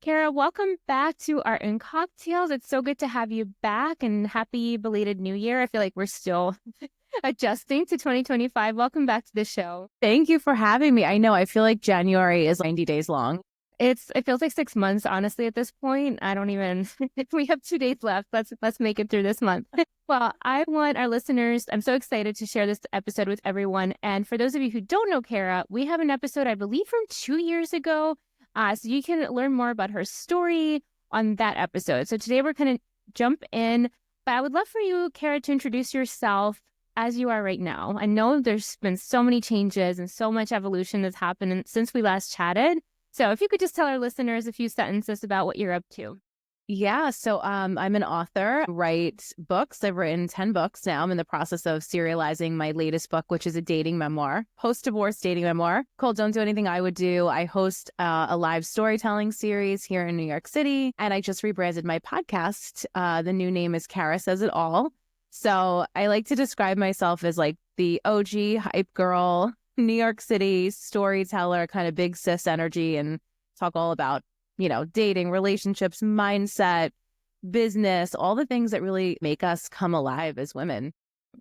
Cara, welcome back to Art and Cocktails. It's so good to have you back and happy belated New Year. I feel like we're still adjusting to 2025. Welcome back to the show. Thank you for having me. I know, I feel like January is 90 days long. It feels like 6 months, honestly, at this point. I don't even we have 2 days left. Let's make it through this month. Well, I want our listeners, I'm so excited to share this episode with everyone. And for those of you who don't know Cara, we have an episode, I believe, from 2 years ago. So you can learn more about her story on that episode. So today we're going to jump in, but I would love for you, Cara, to introduce yourself as you are right now. I know there's been so many changes and so much evolution that's happened since we last chatted. So if you could just tell our listeners a few sentences about what you're up to. Yeah, so I'm an author, write books. I've written 10 books now. I'm in the process of serializing my latest book, which is a dating memoir, post-divorce dating memoir called Don't Do Anything I Would Do. I host a live storytelling series here in New York City, and I just rebranded my podcast. The new name is Cara Says It All. So I like to describe myself as like the OG hype girl, New York City storyteller, kind of big sis energy, and talk all about dating, relationships, mindset, business, all the things that really make us come alive as women.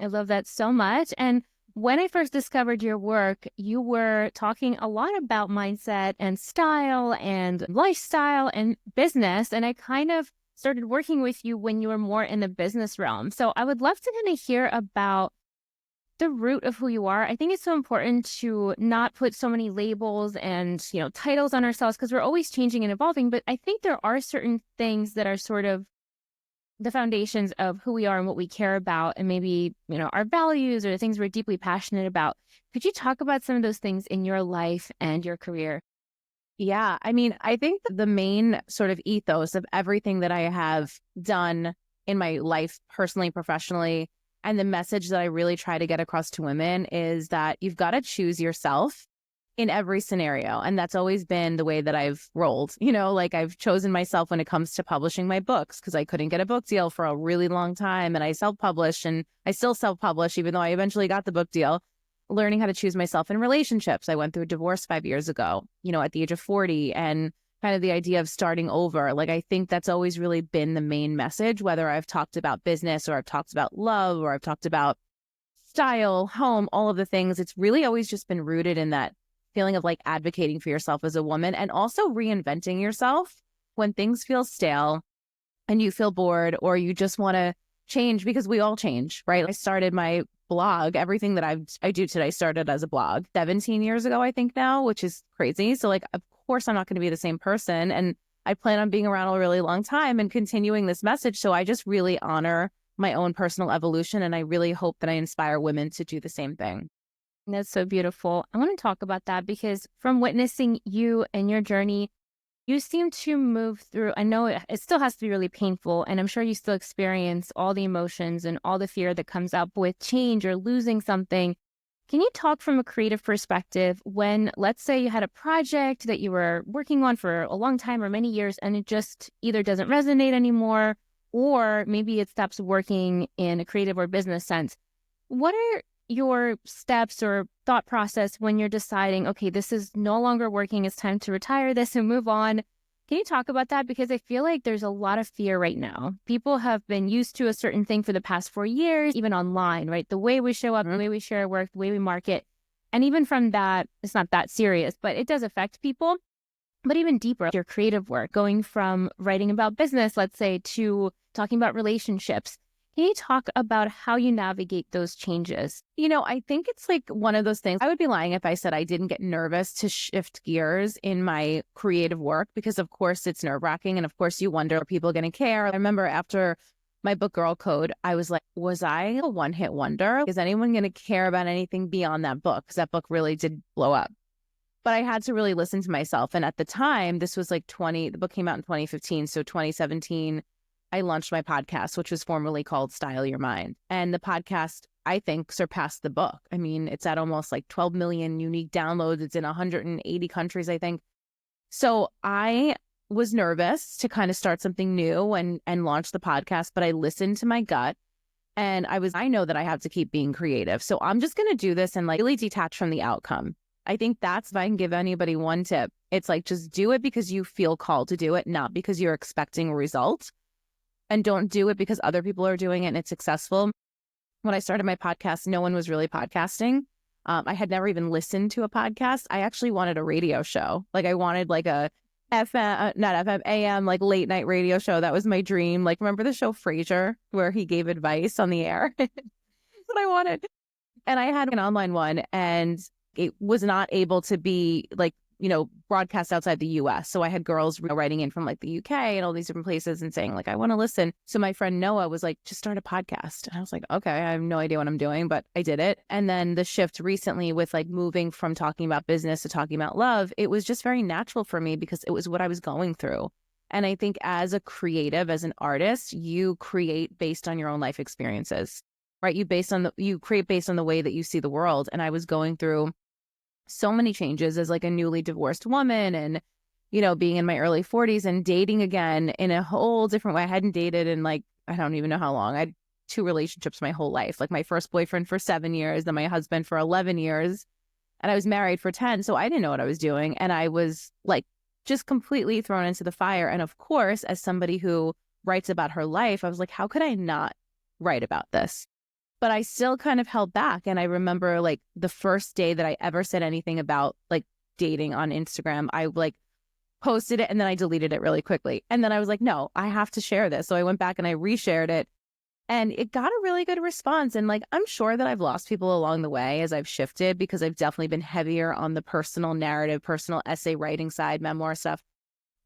I love that so much. And when I first discovered your work, you were talking a lot about mindset and style and lifestyle and business. And I kind of started working with you when you were more in the business realm. So I would love to kind of hear about the root of who you are. I think it's so important to not put so many labels and, titles on ourselves because we're always changing and evolving. But I think there are certain things that are sort of the foundations of who we are and what we care about, and maybe, our values or the things we're deeply passionate about. Could you talk about some of those things in your life and your career? Yeah, I mean, I think the main sort of ethos of everything that I have done in my life, personally, professionally, and the message that I really try to get across to women is that you've got to choose yourself in every scenario. And that's always been the way that I've rolled. Like I've chosen myself when it comes to publishing my books because I couldn't get a book deal for a really long time. And I self-published, and I still self-publish, even though I eventually got the book deal. Learning how to choose myself in relationships. I went through a divorce 5 years ago, at the age of 40, and kind of the idea of starting over. Like, I think that's always really been the main message, whether I've talked about business or I've talked about love or I've talked about style, home, all of the things. It's really always just been rooted in that feeling of like advocating for yourself as a woman and also reinventing yourself when things feel stale and you feel bored or you just want to change, because we all change, right? I started my blog. Everything that I do today started as a blog 17 years ago, I think now, which is crazy. So like, of course, I'm not going to be the same person. And I plan on being around a really long time and continuing this message. So I just really honor my own personal evolution. And I really hope that I inspire women to do the same thing. That's so beautiful. I want to talk about that because from witnessing you and your journey, you seem to move through, I know it still has to be really painful, and I'm sure you still experience all the emotions and all the fear that comes up with change or losing something. Can you talk from a creative perspective when, let's say, you had a project that you were working on for a long time or many years, and it just either doesn't resonate anymore, or maybe it stops working in a creative or business sense? What are your steps or thought process when you're deciding, okay, this is no longer working, it's time to retire this and move on? Can you talk about that? Because I feel like there's a lot of fear right now. People have been used to a certain thing for the past 4 years, even online, right? The way we show up, the way we share our work, the way we market. And even from that, it's not that serious, but it does affect people. But even deeper, your creative work, going from writing about business, let's say, to talking about relationships. Can you talk about how you navigate those changes? I think it's like one of those things. I would be lying if I said I didn't get nervous to shift gears in my creative work, because of course it's nerve-wracking. And of course you wonder, are people going to care? I remember after my book Girl Code, I was like, was I a one-hit wonder? Is anyone going to care about anything beyond that book? Because that book really did blow up. But I had to really listen to myself. And at the time, this was like the book came out in 2015. So 2017, I launched my podcast, which was formerly called Style Your Mind. And the podcast, I think, surpassed the book. I mean, it's at almost like 12 million unique downloads. It's in 180 countries, I think. So I was nervous to kind of start something new and launch the podcast, but I listened to my gut. And I know that I have to keep being creative. So I'm just going to do this and like really detach from the outcome. I think that's, if I can give anybody one tip, it's like, just do it because you feel called to do it, not because you're expecting a result. And don't do it because other people are doing it and it's successful. When I started my podcast, no one was really podcasting. I had never even listened to a podcast. I actually wanted a radio show. Like, I wanted like a FM, not FM, AM, like late night radio show. That was my dream. Like, remember the show Frasier, where he gave advice on the air? That's what I wanted. And I had an online one, and it was not able to be like, broadcast outside the US. So I had girls writing in from like the UK and all these different places and saying like, I want to listen. So my friend Noah was like, just start a podcast. And I was like, okay, I have no idea what I'm doing, but I did it. And then the shift recently with like moving from talking about business to talking about love, it was just very natural for me because it was what I was going through. And I think as a creative, as an artist, you create based on your own life experiences, right? You create based on the way that you see the world. And I was going through so many changes as like a newly divorced woman, and, being in my early 40s and dating again in a whole different way. I hadn't dated in like, I don't even know how long. I had 2 relationships my whole life, like my first boyfriend for 7 years, then my husband for 11 years, and I was married for 10. So I didn't know what I was doing. And I was like, just completely thrown into the fire. And of course, as somebody who writes about her life, I was like, how could I not write about this? But I still kind of held back. And I remember like the first day that I ever said anything about like dating on Instagram, I like posted it and then I deleted it really quickly. And then I was like, no, I have to share this. So I went back and I reshared it, and it got a really good response. And like, I'm sure that I've lost people along the way as I've shifted, because I've definitely been heavier on the personal narrative, personal essay writing side, memoir stuff.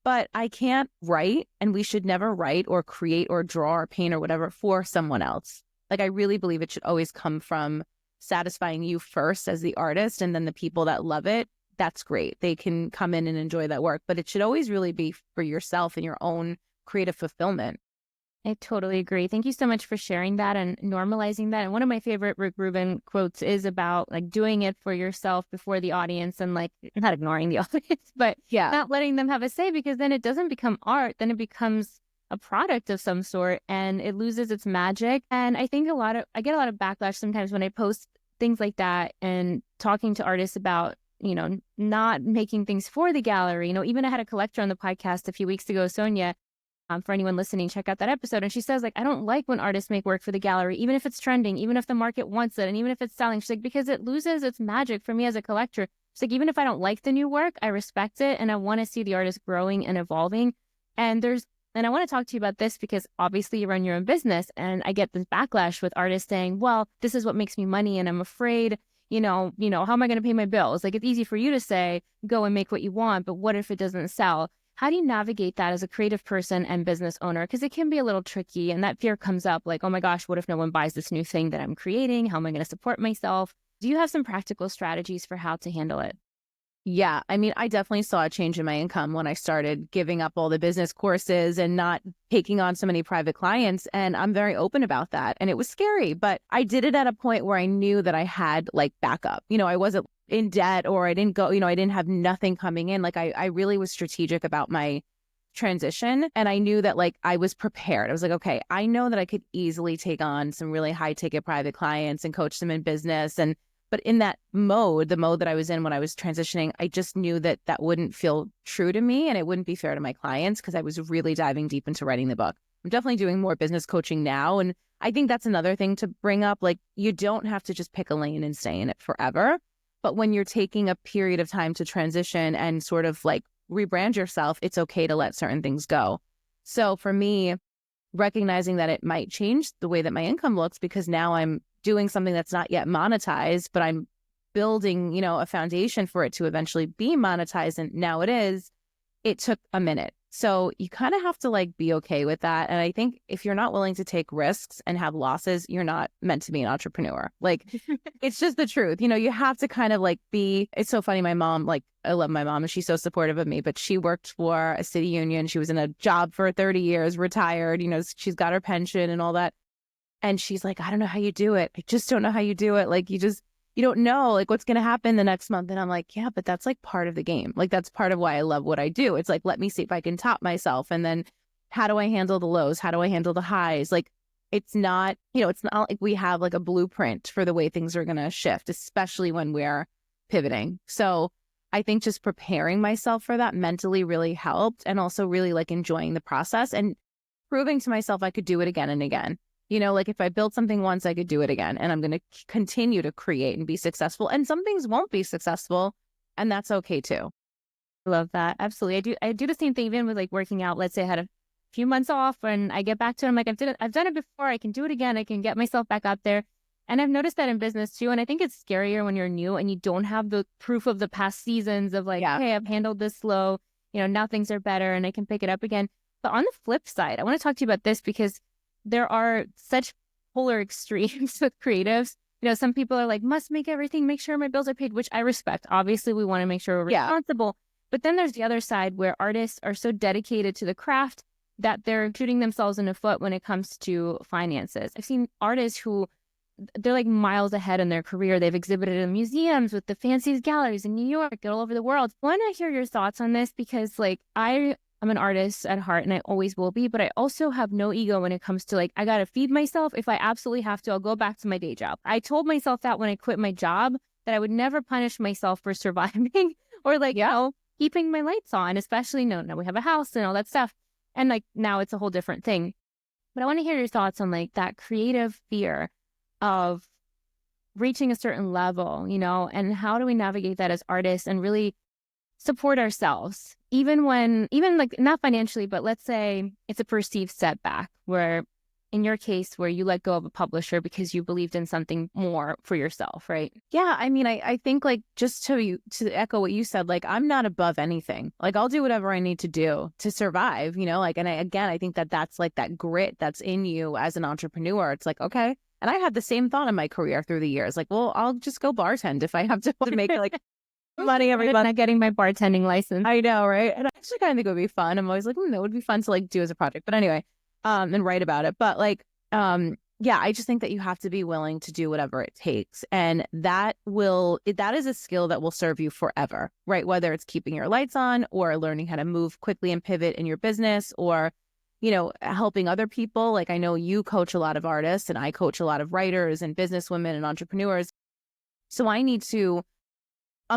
But I can't write, and we should never write or create or draw or paint or whatever for someone else. Like, I really believe it should always come from satisfying you first as the artist, and then the people that love it, that's great. They can come in and enjoy that work, but it should always really be for yourself and your own creative fulfillment. I totally agree. Thank you so much for sharing that and normalizing that. And one of my favorite Rick Rubin quotes is about like doing it for yourself before the audience, and like not ignoring the audience, but Yeah. not letting them have a say, because then it doesn't become art. Then it becomes a product of some sort and it loses its magic. And I think I get a lot of backlash sometimes when I post things like that and talking to artists about, not making things for the gallery. Even I had a collector on the podcast a few weeks ago, Sonia. For anyone listening, check out that episode. And she says, like, I don't like when artists make work for the gallery, even if it's trending, even if the market wants it, and even if it's selling. She's like, because it loses its magic for me as a collector. She's like, even if I don't like the new work, I respect it and I want to see the artist growing and evolving. And I want to talk to you about this because obviously you run your own business, and I get this backlash with artists saying, well, this is what makes me money and I'm afraid, how am I going to pay my bills? Like, it's easy for you to say, go and make what you want, but what if it doesn't sell? How do you navigate that as a creative person and business owner? Because it can be a little tricky, and that fear comes up like, oh my gosh, what if no one buys this new thing that I'm creating? How am I going to support myself? Do you have some practical strategies for how to handle it? Yeah. I mean, I definitely saw a change in my income when I started giving up all the business courses and not taking on so many private clients. And I'm very open about that. And it was scary, but I did it at a point where I knew that I had like backup. I wasn't in debt, or I didn't go, I didn't have nothing coming in. Like, I really was strategic about my transition. And I knew that like I was prepared. I was like, okay, I know that I could easily take on some really high ticket private clients and coach them in business. But in that mode, the mode that I was in when I was transitioning, I just knew that that wouldn't feel true to me and it wouldn't be fair to my clients, because I was really diving deep into writing the book. I'm definitely doing more business coaching now. And I think that's another thing to bring up. Like, you don't have to just pick a lane and stay in it forever. But when you're taking a period of time to transition and sort of like rebrand yourself, it's okay to let certain things go. So for me, recognizing that it might change the way that my income looks, because now I'm doing something that's not yet monetized, but I'm building, a foundation for it to eventually be monetized. And now it is. It took a minute. So you kind of have to like be okay with that. And I think if you're not willing to take risks and have losses, you're not meant to be an entrepreneur. Like, it's just the truth. You have to kind of like it's so funny. My mom, like, I love my mom and she's so supportive of me, but she worked for a city union. She was in a job for 30 years, retired, she's got her pension and all that. And she's like, I don't know how you do it. I just don't know how you do it. Like, you don't know like what's going to happen the next month. And I'm like, yeah, but that's like part of the game. Like, that's part of why I love what I do. It's like, let me see if I can top myself. And then how do I handle the lows? How do I handle the highs? Like, it's not like we have like a blueprint for the way things are going to shift, especially when we're pivoting. So I think just preparing myself for that mentally really helped, and also really like enjoying the process and proving to myself I could do it again and again. Like if I built something once, I could do it again, and I'm going to continue to create and be successful. And some things won't be successful, and that's okay too. Love that. Absolutely. I do the same thing even with like working out. Let's say I had a few months off and I get back to it. I'm like, I've done it before. I can do it again. I can get myself back out there. And I've noticed that in business too. And I think it's scarier when you're new and you don't have the proof of the past seasons of like, Yeah. hey, I've handled this slow, now things are better and I can pick it up again. But on the flip side, I want to talk to you about this because there are such polar extremes with creatives. Some people are like, must make everything, make sure my bills are paid, which I respect. Obviously, we want to make sure we're Yeah. responsible. But then there's the other side where artists are so dedicated to the craft that they're shooting themselves in the foot when it comes to finances. I've seen artists who they're like miles ahead in their career. They've exhibited in museums with the fanciest galleries in New York, all over the world. I want to hear your thoughts on this because like I'm an artist at heart and I always will be, but I also have no ego when it comes to like, I got to feed myself. If I absolutely have to, I'll go back to my day job. I told myself that when I quit my job, that I would never punish myself for surviving or like, keeping my lights on, especially now we have a house and all that stuff. And like now it's a whole different thing. But I want to hear your thoughts on like that creative fear of reaching a certain level, and how do we navigate that as artists and really support ourselves, even like not financially, but let's say it's a perceived setback where in your case where you let go of a publisher because you believed in something more for yourself, right? Yeah. I mean, I think like just to echo what you said, like I'm not above anything. Like I'll do whatever I need to do to survive, like, and I think that's like that grit that's in you as an entrepreneur. It's like, okay. And I had the same thought in my career through the years. Like, well, I'll just go bartend if I have to make like money every month. Not getting my bartending license. I know, right? And I actually kind of think it would be fun. I'm always like, that would be fun to like do as a project. But anyway, and write about it. But like, yeah, I just think that you have to be willing to do whatever it takes. And that is a skill that will serve you forever, right? Whether it's keeping your lights on or learning how to move quickly and pivot in your business or, helping other people. Like I know you coach a lot of artists and I coach a lot of writers and businesswomen and entrepreneurs. So I'm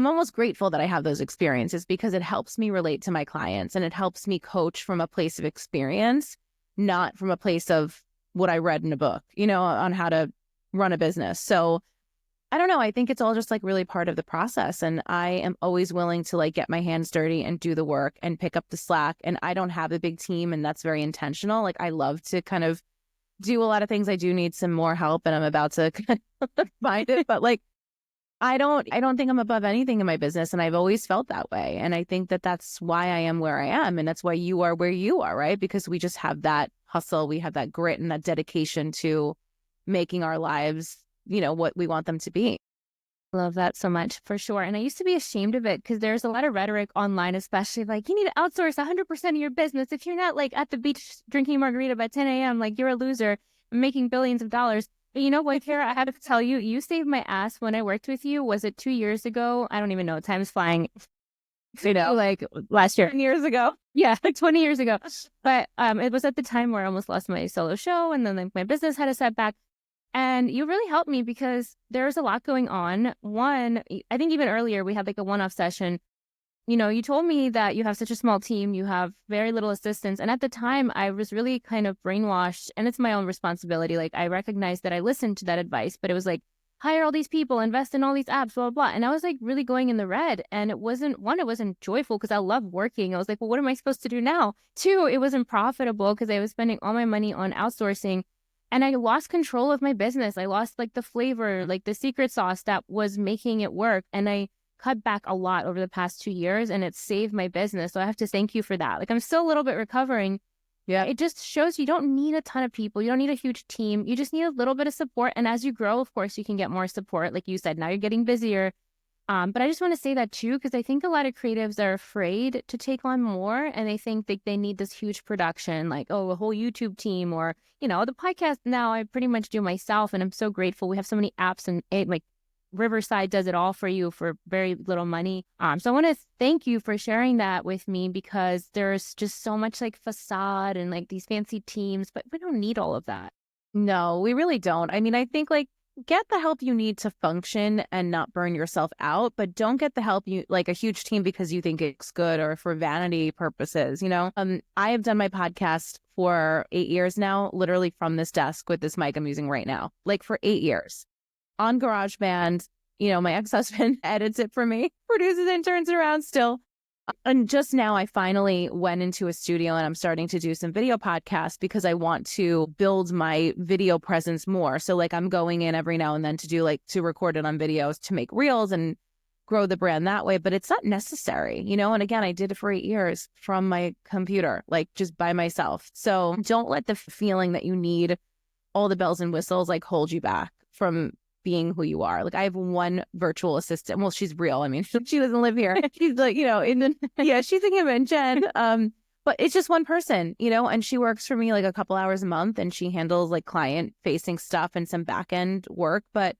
almost grateful that I have those experiences because it helps me relate to my clients and it helps me coach from a place of experience, not from a place of what I read in a book, on how to run a business. So I don't know. I think it's all just like really part of the process. And I am always willing to like get my hands dirty and do the work and pick up the slack. And I don't have a big team and that's very intentional. Like I love to kind of do a lot of things. I do need some more help and I'm about to kind of find it. But like, I don't think I'm above anything in my business. And I've always felt that way. And I think that that's why I am where I am. And that's why you are where you are, right? Because we just have that hustle. We have that grit and that dedication to making our lives, what we want them to be. Love that so much, for sure. And I used to be ashamed of it because there's a lot of rhetoric online, especially like you need to outsource 100% of your business. If you're not like at the beach drinking margarita by 10 a.m., like you're a loser making billions of dollars. But you know what, Cara, I have to tell you, you saved my ass when I worked with you. Was it 2 years ago? I don't even know. Time's flying. Like last year. 10 years ago. Yeah, like 20 years ago. But it was at the time where I almost lost my solo show and then like my business had a setback. And you really helped me because there's a lot going on. One, I think even earlier we had like a one-off session. You told me that you have such a small team, you have very little assistance. And at the time I was really kind of brainwashed and it's my own responsibility. Like I recognized that I listened to that advice, but it was like, hire all these people, invest in all these apps, blah, blah, blah. And I was like really going in the red. And it wasn't joyful because I love working. I was like, well, what am I supposed to do now? Two, it wasn't profitable because I was spending all my money on outsourcing. And I lost control of my business. I lost like the flavor, like the secret sauce that was making it work. And I cut back a lot over the past 2 years and it saved my business. So I have to thank you for that. Like I'm still a little bit recovering. Yeah. It just shows you don't need a ton of people. You don't need a huge team. You just need a little bit of support. And as you grow, of course, you can get more support. Like you said, now you're getting busier. But I just want to say that too, because I think a lot of creatives are afraid to take on more and they think that they need this huge production, like, oh, a whole YouTube team or, the podcast now I pretty much do myself. And I'm so grateful. We have so many apps and like Riverside does it all for you for very little money. So I want to thank you for sharing that with me because there's just so much like facade and like these fancy teams, but we don't need all of that. No, we really don't. I mean, I think like get the help you need to function and not burn yourself out, but don't get the help you like a huge team because you think it's good or for vanity purposes. I have done my podcast for 8 years now, literally from this desk with this mic I'm using right now, like for 8 years on GarageBand. My ex-husband edits it for me, produces and turns it around still. And just now I finally went into a studio and I'm starting to do some video podcasts because I want to build my video presence more. So like I'm going in every now and then to record it on videos to make reels and grow the brand that way. But it's not necessary, And again, I did it for 8 years from my computer, like just by myself. So don't let the feeling that you need all the bells and whistles like hold you back from being who you are. Like I have one virtual assistant. Well, she's real. I mean, she doesn't live here. She's like, she's a human, Jen. But it's just one person, and she works for me like a couple hours a month and she handles like client facing stuff and some back end work. But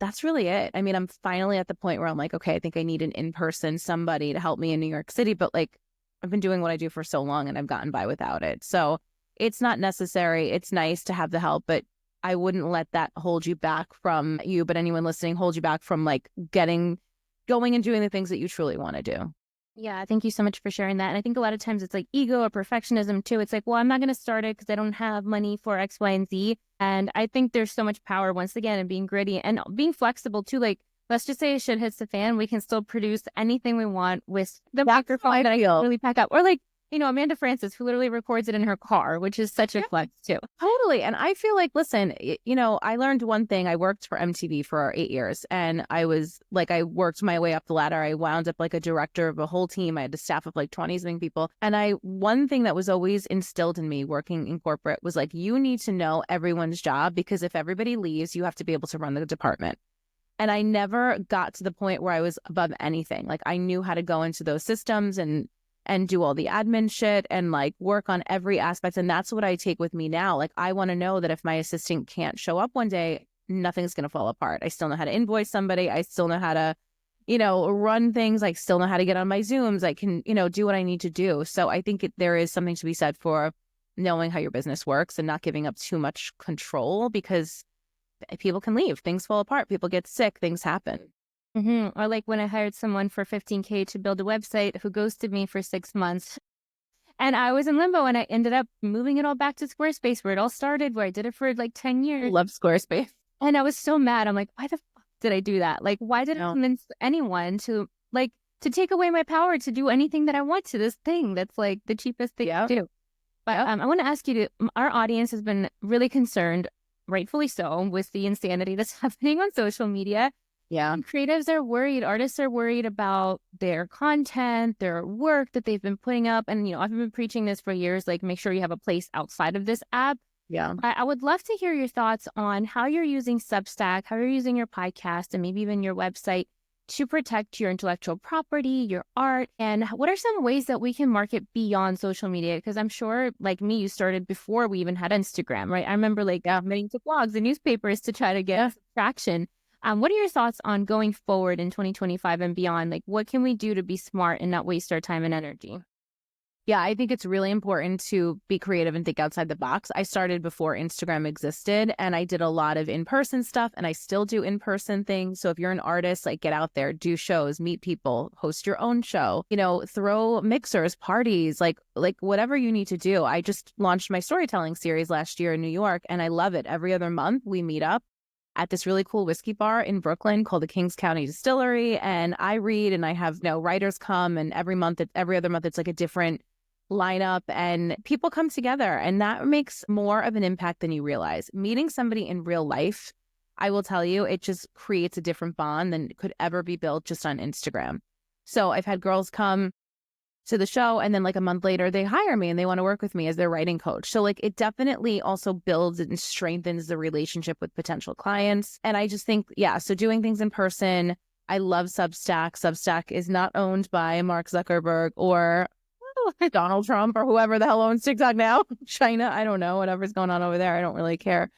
that's really it. I mean, I'm finally at the point where I'm like, okay, I think I need an in-person somebody to help me in New York City. But like I've been doing what I do for so long and I've gotten by without it. So it's not necessary. It's nice to have the help, but I wouldn't let that hold you back from you, but anyone listening, hold you back from like going and doing the things that you truly want to do. Yeah, thank you so much for sharing that. And I think a lot of times it's like ego or perfectionism too. It's like, well, I'm not going to start it because I don't have money for X, Y, and Z. And I think there's so much power once again in being gritty and being flexible too. Like, let's just say shit hits the fan. We can still produce anything we want with the microphone that I can really pack up. Or like, Amanda Francis, who literally records it in her car, which is such a flex too. Totally. And I feel like, listen, I learned one thing. I worked for MTV for 8 years and I worked my way up the ladder. I wound up like a director of a whole team. I had a staff of like 20-something people. And one thing that was always instilled in me working in corporate was like, you need to know everyone's job because if everybody leaves, you have to be able to run the department. And I never got to the point where I was above anything. Like I knew how to go into those systems and do all the admin shit and like work on every aspect. And that's what I take with me now. Like, I want to know that if my assistant can't show up one day, nothing's going to fall apart. I still know how to invoice somebody. I still know how to, run things. I still know how to get on my Zooms. I can, do what I need to do. So I think there is something to be said for knowing how your business works and not giving up too much control because people can leave. Things fall apart. People get sick. Things happen. Mm-hmm. Or like when I hired someone for $15K to build a website who ghosted me for 6 months. And I was in limbo and I ended up moving it all back to Squarespace where it all started, where I did it for like 10 years. I love Squarespace. And I was so mad. I'm like, why the fuck did I do that? Like, why did I convince anyone to take away my power to do anything that I want to this thing that's like the cheapest thing to do? But I want to ask you our audience has been really concerned, rightfully so, with the insanity that's happening on social media. Yeah. Creatives are worried. Artists are worried about their content, their work that they've been putting up. And, I've been preaching this for years, like make sure you have a place outside of this app. Yeah. I would love to hear your thoughts on how you're using Substack, how you're using your podcast, and maybe even your website to protect your intellectual property, your art, and what are some ways that we can market beyond social media? Because I'm sure, like me, you started before we even had Instagram, right? I remember admitting to blogs and newspapers to try to get traction. What are your thoughts on going forward in 2025 and beyond? Like, what can we do to be smart and not waste our time and energy? Yeah, I think it's really important to be creative and think outside the box. I started before Instagram existed and I did a lot of in-person stuff and I still do in-person things. So if you're an artist, like get out there, do shows, meet people, host your own show, throw mixers, parties, like whatever you need to do. I just launched my storytelling series last year in New York and I love it. Every other month we meet up at this really cool whiskey bar in Brooklyn called the Kings County Distillery. And I read and I have writers come and every other month, it's like a different lineup and people come together and that makes more of an impact than you realize. Meeting somebody in real life, I will tell you, it just creates a different bond than could ever be built just on Instagram. So I've had girls come to the show and then like a month later they hire me and they want to work with me as their writing coach. So like it definitely also builds and strengthens the relationship with potential clients. And I just think, so doing things in person, I love Substack. Substack is not owned by Mark Zuckerberg or Donald Trump or whoever the hell owns TikTok now. China, I don't know, whatever's going on over there. I don't really care.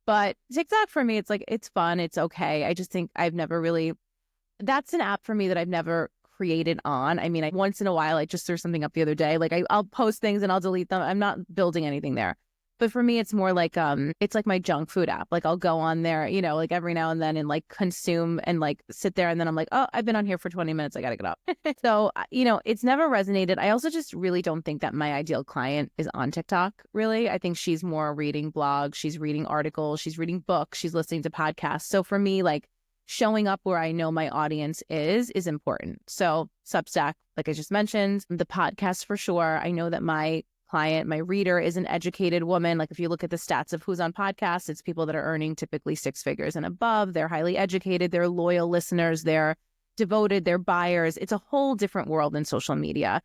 But TikTok for me, it's like, it's fun. It's okay. I just think that's an app for me that I've never created on. I mean, once in a while, I just threw something up the other day. Like I'll post things and I'll delete them. I'm not building anything there. But for me, it's more like it's like my junk food app. Like I'll go on there, you know, like every now and then and like consume and like sit there and then I'm like, oh, I've been on here for 20 minutes. I got to get up. So, you know, it's never resonated. I also just really don't think that my ideal client is on TikTok, really. I think she's more reading blogs, she's reading articles, she's reading books, she's listening to podcasts. So for me, like showing up where I know my audience is important. So Substack, like I just mentioned, the podcast for sure. I know that my client, my reader is an educated woman. Like if you look at the stats of who's on podcasts, it's people that are earning typically 6 figures and above. They're highly educated. They're loyal listeners. They're devoted. They're buyers. It's a whole different world than social media.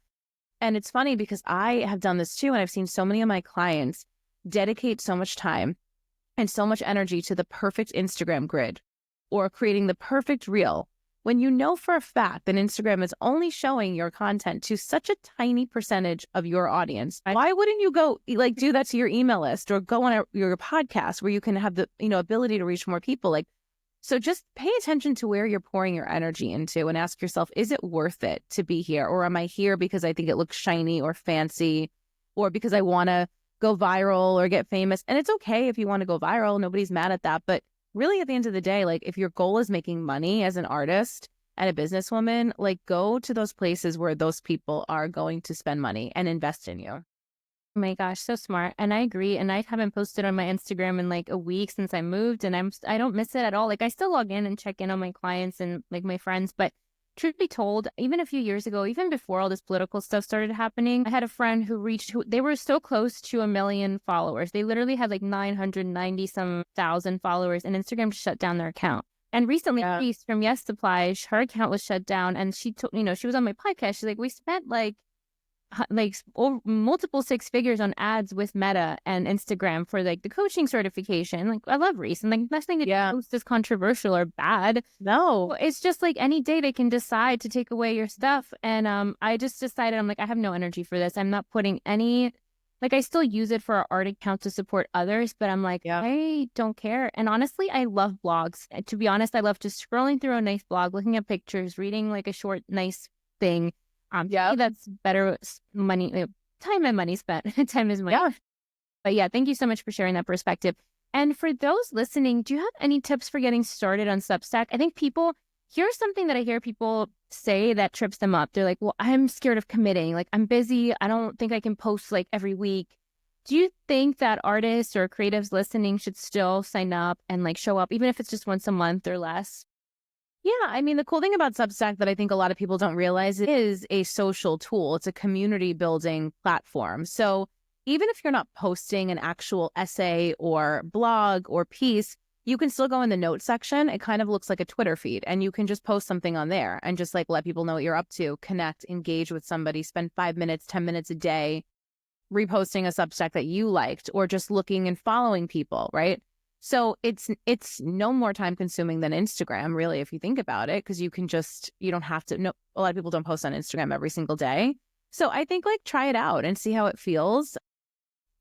And it's funny because I have done this too. And I've seen so many of my clients dedicate so much time and so much energy to the perfect Instagram grid or creating the perfect reel when you know for a fact that Instagram is only showing your content to such a tiny percentage of your audience. Why wouldn't you go like do that to your email list or go on your podcast where you can have the, you know, ability to reach more people? Like, so just pay attention to where you're pouring your energy into and ask yourself, is it worth it to be here? Or am I here because I think it looks shiny or fancy or because I want to go viral or get famous? And it's okay if you want to go viral. Nobody's mad at that. But really, at the end of the day, like if your goal is making money as an artist and a businesswoman, like go to those places where those people are going to spend money and invest in you. Oh my gosh, so smart. And I agree. And I haven't posted on my Instagram in like a week since I moved, and I don't miss it at all. Like I still log in and check in on my clients and like my friends, but truth be told, even a few years ago, even before all this political stuff started happening, I had a friend who they were so close to 1 million followers. They literally had like 990 some thousand followers, and Instagram shut down their account. And recently, Reese from Yes Supply, her account was shut down, and she told, you know, she was on my podcast. She's like, we spent like multiple 6 figures on ads with Meta and Instagram for like the coaching certification. Like I love Reese, and like nothing to post is controversial or bad. No, It's just like any day they can decide to take away your stuff. And I just decided, I'm like, I have no energy for this. I'm not putting any, like I still use it for our art account to support others, but I'm like, I don't care. And honestly, I love blogs. To be honest, I love just scrolling through a nice blog, looking at pictures, reading like a short, nice thing. That's better money, time and money spent. Time is money. Yeah. But yeah, thank you so much for sharing that perspective. And for those listening, do you have any tips for getting started on Substack? I think here's something that I hear people say that trips them up. They're like, well, I'm scared of committing. Like I'm busy. I don't think I can post like every week. Do you think that artists or creatives listening should still sign up and like show up, even if it's just once a month or less? Yeah, I mean, the cool thing about Substack that I think a lot of people don't realize is a social tool. It's a community building platform. So even if you're not posting an actual essay or blog or piece, you can still go in the notes section. It kind of looks like a Twitter feed, and you can just post something on there and just like let people know what you're up to, connect, engage with somebody, spend 5 minutes, 10 minutes a day reposting a Substack that you liked or just looking and following people, right? So it's no more time consuming than Instagram, really, if you think about it, because you don't have to, no, a lot of people don't post on Instagram every single day. So I think like try it out and see how it feels.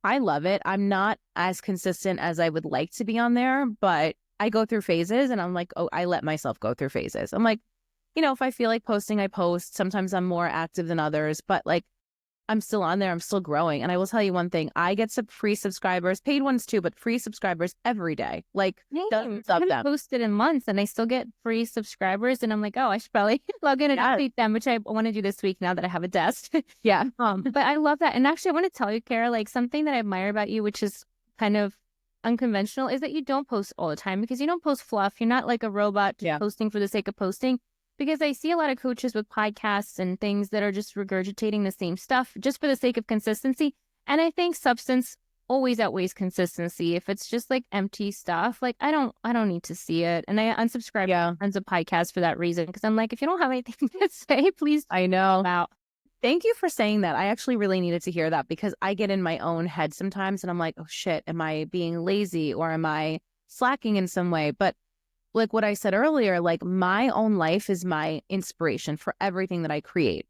I love it. I'm not as consistent as I would like to be on there, but I go through phases and I'm like, oh, I let myself go through phases. I'm like, you know, if I feel like posting, I post. Sometimes I'm more active than others, but like I'm still on there. I'm still growing. And I will tell you one thing. I get some free subscribers, paid ones too, but free subscribers every day. Like dozens I of haven't them. posted in months and I still get free subscribers. And I'm like, oh, I should probably log in and update them, which I want to do this week now that I have a desk. Yeah. But I love that. And actually, I want to tell you, Cara, like something that I admire about you, which is kind of unconventional, is that you don't post all the time because you don't post fluff. You're not like a robot just posting for the sake of posting. Because I see a lot of coaches with podcasts and things that are just regurgitating the same stuff just for the sake of consistency. And I think substance always outweighs consistency. If it's just like empty stuff, like I don't need to see it. And I unsubscribe to tons of podcasts for that reason. Because I'm like, if you don't have anything to say, please. I know. Out. Thank you for saying that. I actually really needed to hear that because I get in my own head sometimes and I'm like, oh shit, am I being lazy or am I slacking in some way? But like what I said earlier, like my own life is my inspiration for everything that I create.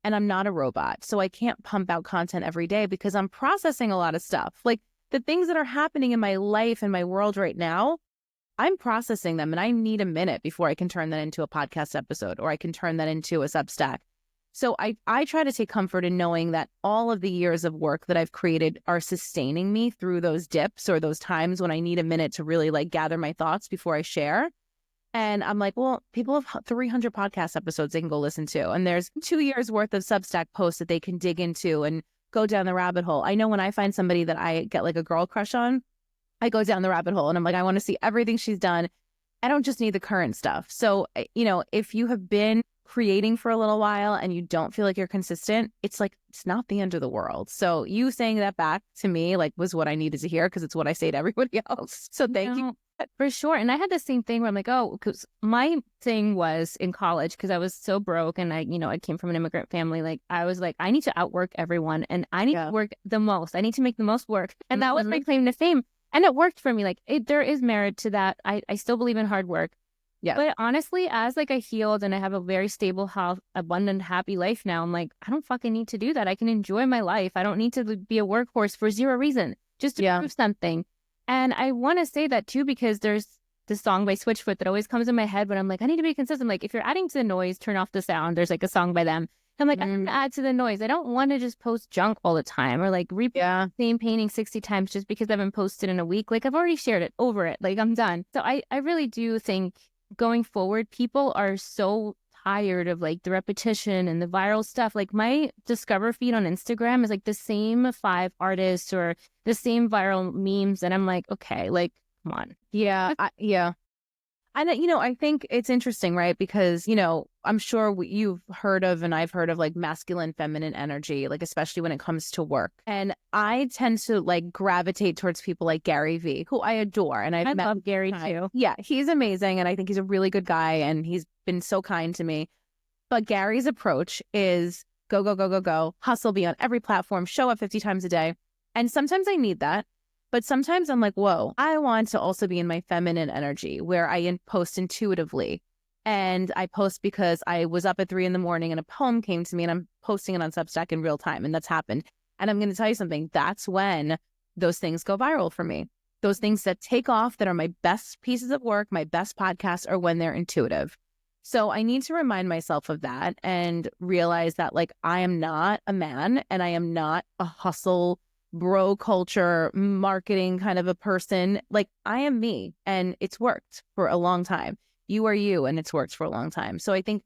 And I'm not a robot. So I can't pump out content every day because I'm processing a lot of stuff. Like the things that are happening in my life and my world right now, I'm processing them and I need a minute before I can turn that into a podcast episode or I can turn that into a Substack. So I try to take comfort in knowing that all of the years of work that I've created are sustaining me through those dips or those times when I need a minute to really like gather my thoughts before I share. And I'm like, well, people have 300 podcast episodes they can go listen to. And there's 2 years worth of Substack posts that they can dig into and go down the rabbit hole. I know when I find somebody that I get like a girl crush on, I go down the rabbit hole and I'm like, I want to see everything she's done. I don't just need the current stuff. So, if you have been creating for a little while and you don't feel like you're consistent, it's like, it's not the end of the world. So you saying that back to me, like, was what I needed to hear because it's what I say to everybody else. So thank you. For sure. And I had the same thing where I'm like, oh, because my thing was in college, because I was so broke and I came from an immigrant family. Like, I was like, I need to outwork everyone and I need to work the most. I need to make the most work. And that was my claim to fame. And it worked for me. Like, there is merit to that. I still believe in hard work. Yeah. But honestly, as like I healed and I have a very stable, health, abundant, happy life now, I'm like, I don't fucking need to do that. I can enjoy my life. I don't need to be a workhorse for zero reason, just to prove something. And I want to say that too, because there's this song by Switchfoot that always comes in my head when I'm like, I need to be consistent. Like, if you're adding to the noise, turn off the sound. There's like a song by them. I'm like, I need to add to the noise. I don't want to just post junk all the time or like repeat the same painting 60 times just because I haven't posted in a week. Like, I've already shared it over it. Like, I'm done. So I really do think going forward, people are so tired of like the repetition and the viral stuff. Like, my Discover feed on Instagram is like the same 5 artists or the same viral memes. And I'm like, okay, like, come on. Yeah. And, I think it's interesting, right? Because, I'm sure you've heard of, and I've heard of like masculine, feminine energy, like especially when it comes to work. And I tend to like gravitate towards people like Gary Vee, who I adore. And I love Gary too. Yeah, he's amazing. And I think he's a really good guy and he's been so kind to me. But Gary's approach is go, go, go, go, go, hustle, be on every platform, show up 50 times a day. And sometimes I need that. But sometimes I'm like, whoa, I want to also be in my feminine energy where I post intuitively. And I post because I was up at 3 a.m. and a poem came to me and I'm posting it on Substack in real time. And that's happened. And I'm going to tell you something. That's when those things go viral for me. Those things that take off, that are my best pieces of work, my best podcasts, are when they're intuitive. So I need to remind myself of that and realize that like I am not a man and I am not a hustle bro culture marketing kind of a person. Like, I am me and it's worked for a long time. You are you and it's worked for a long time. So I think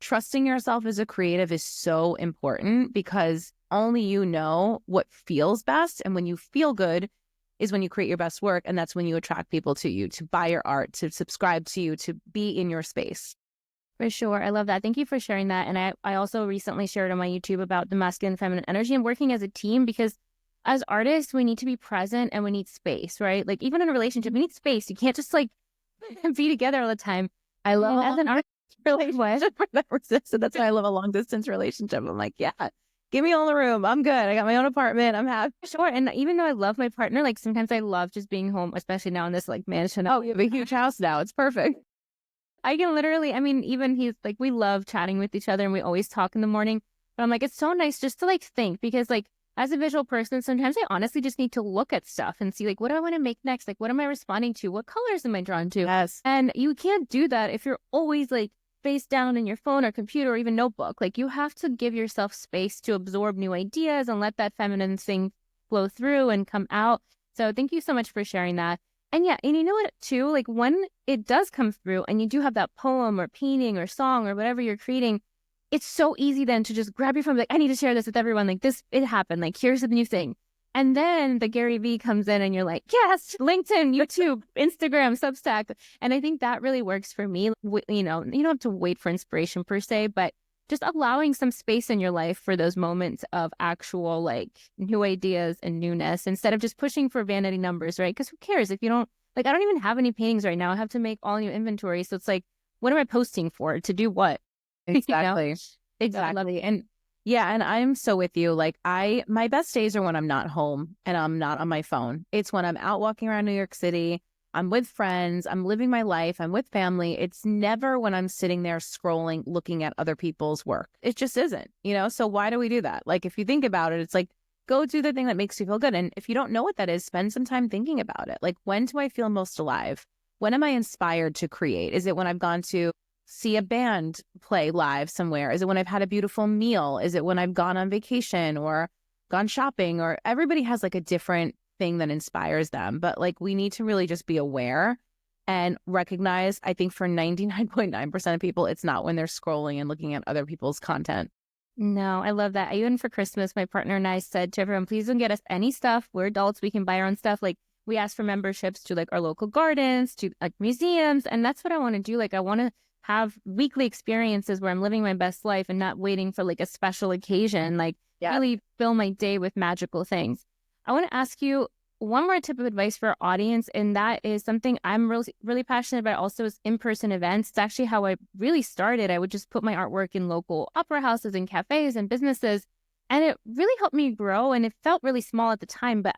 trusting yourself as a creative is so important because only you know what feels best. And when you feel good is when you create your best work. And that's when you attract people to you, to buy your art, to subscribe to you, to be in your space. For sure. I love that. Thank you for sharing that. And I also recently shared on my YouTube about the masculine and feminine energy and working as a team, because as artists, we need to be present and we need space, right? Like, even in a relationship, we need space. You can't just like be together all the time. I love as an artist relationship. So that's why I love a long distance relationship. I'm like, yeah, give me all the room. I'm good. I got my own apartment. I'm happy. Sure. And even though I love my partner, like sometimes I love just being home, especially now in this like mansion. Oh, you have a huge house now. It's perfect. I can literally, even he's like, we love chatting with each other and we always talk in the morning. But I'm like, it's so nice just to like think, because like as a visual person, sometimes I honestly just need to look at stuff and see like, what do I want to make next? Like, what am I responding to? What colors am I drawn to? Yes. And you can't do that if you're always like face down in your phone or computer or even notebook. Like, you have to give yourself space to absorb new ideas and let that feminine thing flow through and come out. So thank you so much for sharing that. And yeah, and you know what too, like when it does come through and you do have that poem or painting or song or whatever you're creating, it's so easy then to just grab your phone, like, I need to share this with everyone. Like, this, it happened. Like, here's the new thing. And then the Gary Vee comes in and you're like, yes, LinkedIn, YouTube, Instagram, Substack. And I think that really works for me. You don't have to wait for inspiration per se, but just allowing some space in your life for those moments of actual like new ideas and newness instead of just pushing for vanity numbers, right? Because who cares if you don't, like, I don't even have any paintings right now. I have to make all new inventory. So it's like, what am I posting for? To do what? Exactly. Exactly. And yeah, and I'm so with you. Like, my best days are when I'm not home and I'm not on my phone. It's when I'm out walking around New York City. I'm with friends. I'm living my life. I'm with family. It's never when I'm sitting there scrolling, looking at other people's work. It just isn't, So why do we do that? Like, if you think about it, it's like, go do the thing that makes you feel good. And if you don't know what that is, spend some time thinking about it. Like, when do I feel most alive? When am I inspired to create? Is it when I've gone to see a band play live somewhere? Is it when I've had a beautiful meal? Is it when I've gone on vacation or gone shopping? Or everybody has like a different thing that inspires them. But like we need to really just be aware and recognize, I think for 99.9% of people, it's not when they're scrolling and looking at other people's content. No, I love that. Even for Christmas, my partner and I said to everyone, please don't get us any stuff. We're adults. We can buy our own stuff. Like we asked for memberships to like our local gardens, to like museums. And that's what I want to do. Like I want to have weekly experiences where I'm living my best life and not waiting for like a special occasion, like really fill my day with magical things. I want to ask you one more tip of advice for our audience, and that is something I'm really passionate about also is in-person events. It's actually how I really started. I would just put my artwork in local opera houses and cafes and businesses, and it really helped me grow, and it felt really small at the time, but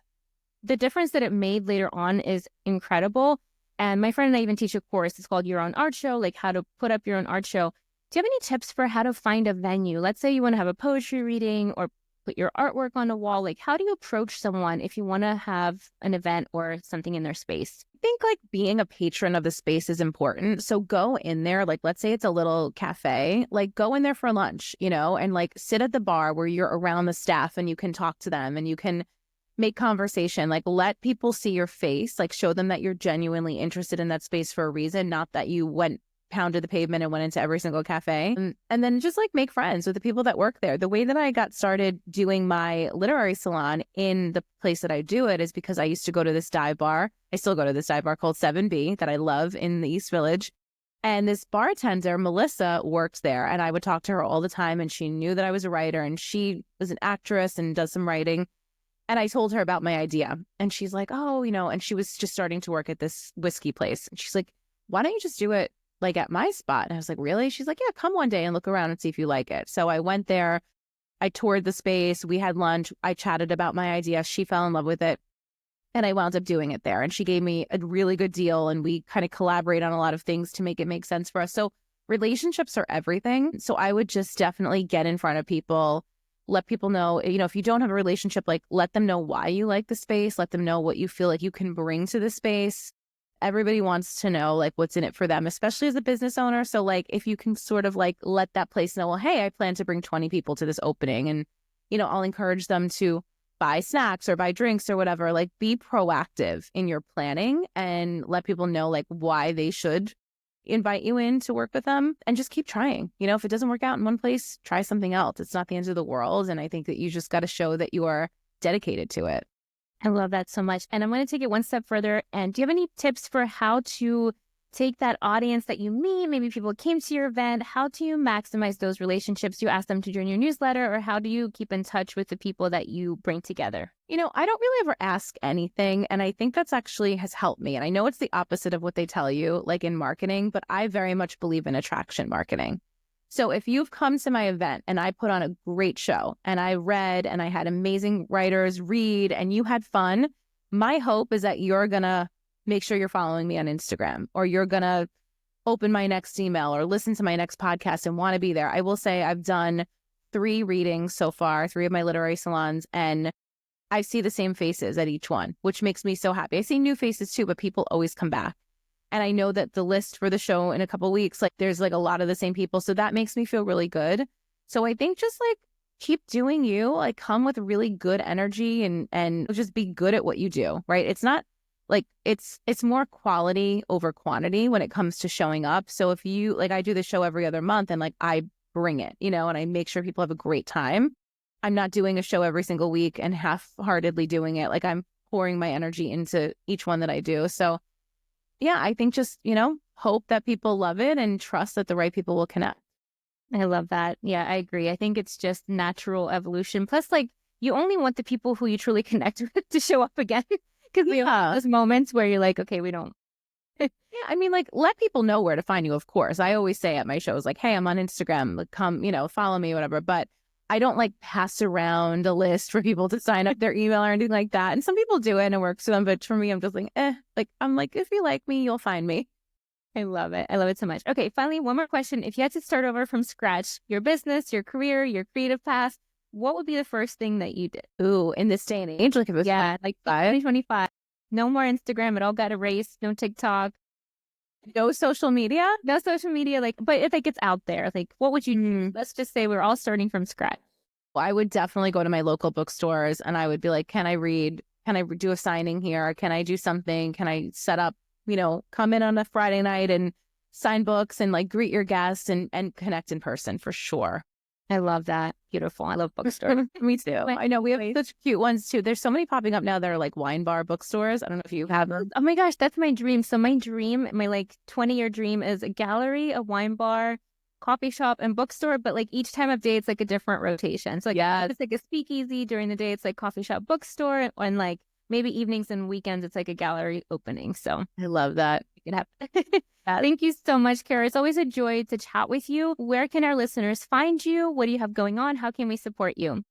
the difference that it made later on is incredible. And my friend and I even teach a course. It's called Your Own Art Show, like how to put up your own art show. Do you have any tips for how to find a venue? Let's say you want to have a poetry reading or put your artwork on a wall. Like, how do you approach someone if you want to have an event or something in their space? I think like being a patron of the space is important. So go in there, like let's say it's a little cafe, like go in there for lunch, you know, and like sit at the bar where you're around the staff and you can talk to them and you can make conversation, like let people see your face, like show them that you're genuinely interested in that space for a reason, not that you pounded the pavement and went into every single cafe. And then just like make friends with the people that work there. The way that I got started doing my literary salon in the place that I do it is because I used to go to this dive bar. I still go to this dive bar called 7B that I love in the East Village. And this bartender, Melissa, worked there. And I would talk to her all the time. And she knew that I was a writer and she was an actress and does some writing. And I told her about my idea. And she's like, oh, you know, and she was just starting to work at this whiskey place. And she's like, why don't you just do it like at my spot? And I was like, really? She's like, yeah, come one day and look around and see if you like it. So I went there, I toured the space, we had lunch, I chatted about my idea. She fell in love with it and I wound up doing it there. And she gave me a really good deal and we kind of collaborate on a lot of things to make it make sense for us. So relationships are everything. So I would just definitely get in front of people, let people know, you know, if you don't have a relationship, like let them know why you like the space, let them know what you feel like you can bring to the space. Everybody wants to know like what's in it for them, especially as a business owner. So like if you can sort of like let that place know, well, hey, I plan to bring 20 people to this opening and, you know, I'll encourage them to buy snacks or buy drinks or whatever, like be proactive in your planning and let people know like why they should invite you in to work with them and just keep trying. You know, if it doesn't work out in one place, try something else. It's not the end of the world. And I think that you just got to show that you are dedicated to it. I love that so much. And I'm going to take it one step further. And do you have any tips for how to take that audience that you meet? Maybe people came to your event. How do you maximize those relationships? Do you ask them to join your newsletter or how do you keep in touch with the people that you bring together? You know, I don't really ever ask anything. And I think that's actually has helped me. And I know it's the opposite of what they tell you, like in marketing, but I very much believe in attraction marketing. So if you've come to my event and I put on a great show and I read and I had amazing writers read and you had fun, my hope is that you're going to make sure you're following me on Instagram or you're going to open my next email or listen to my next podcast and want to be there. I will say I've done 3 readings so far, 3 of my literary salons, and I see the same faces at each one, which makes me so happy. I see new faces too, but people always come back. And I know that the list for the show in a couple of weeks, like there's like a lot of the same people. So that makes me feel really good. So I think just like keep doing you, like come with really good energy and just be good at what you do, right? It's not like it's more quality over quantity when it comes to showing up. So if you like, I do the show every other month and like I bring it, you know, and I make sure people have a great time. I'm not doing a show every single week and half-heartedly doing it. Like I'm pouring my energy into each one that I do. So yeah, I think just, you know, hope that people love it and trust that the right people will connect. I love that. Yeah, I agree. I think it's just natural evolution. Plus, like, you only want the people who you truly connect with to show up again. Because we have those moments where you're like, okay, we don't. Yeah, I mean, like, let people know where to find you, of course. I always say at my shows, like, hey, I'm on Instagram, like, come, you know, follow me, whatever. But I don't like pass around a list for people to sign up their email or anything like that. And some people do it and it works for them. But for me, I'm just like, I'm like, if you like me, you'll find me. I love it. I love it so much. Okay, finally, one more question. If you had to start over from scratch, your business, your career, your creative path, what would be the first thing that you did? Ooh, in this day and age, like if it was like 2025, no more Instagram. It all got erased. No TikTok. No social media? No social media, like, but if like it's out there, like, what would you do? Let's just say we're all starting from scratch. Well, I would definitely go to my local bookstores and I would be like, can I read? Can I do a signing here? Can I do something? Can I set up, come in on a Friday night and sign books and like greet your guests and connect in person for sure. I love that. Beautiful. I love bookstores. Me too. Wait, I know we have wait. such cute ones too. There's so many popping up now that are like wine bar bookstores. I don't know if you have them. Oh my gosh, that's my dream. So my dream, my like 20-year dream is a gallery, a wine bar, coffee shop, and bookstore. But like each time of day, it's like a different rotation. So like Yeah, if it's like a speakeasy during the day, it's like coffee shop, bookstore, and like maybe evenings and weekends, it's like a gallery opening. So I love that. you can have. Thank you so much, Cara. It's always a joy to chat with you. Where can our listeners find you? What do you have going on? How can we support you?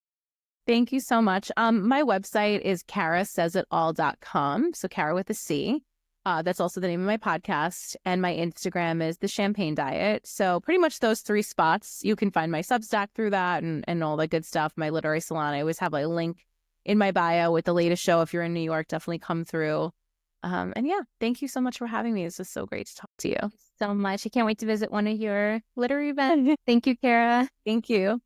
Thank you so much. My website is carasaysitall.com. So Cara with a C. That's also the name of my podcast. And my Instagram is The Champagne Diet. So pretty much those three spots. You can find my Substack through that and all that good stuff. My literary salon. I always have a link in my bio with the latest show. If you're in New York, definitely come through. And yeah, thank you so much for having me. This was so great to talk to you. So much. I can't wait to visit one of your literary events. Thank you, Cara. Thank you.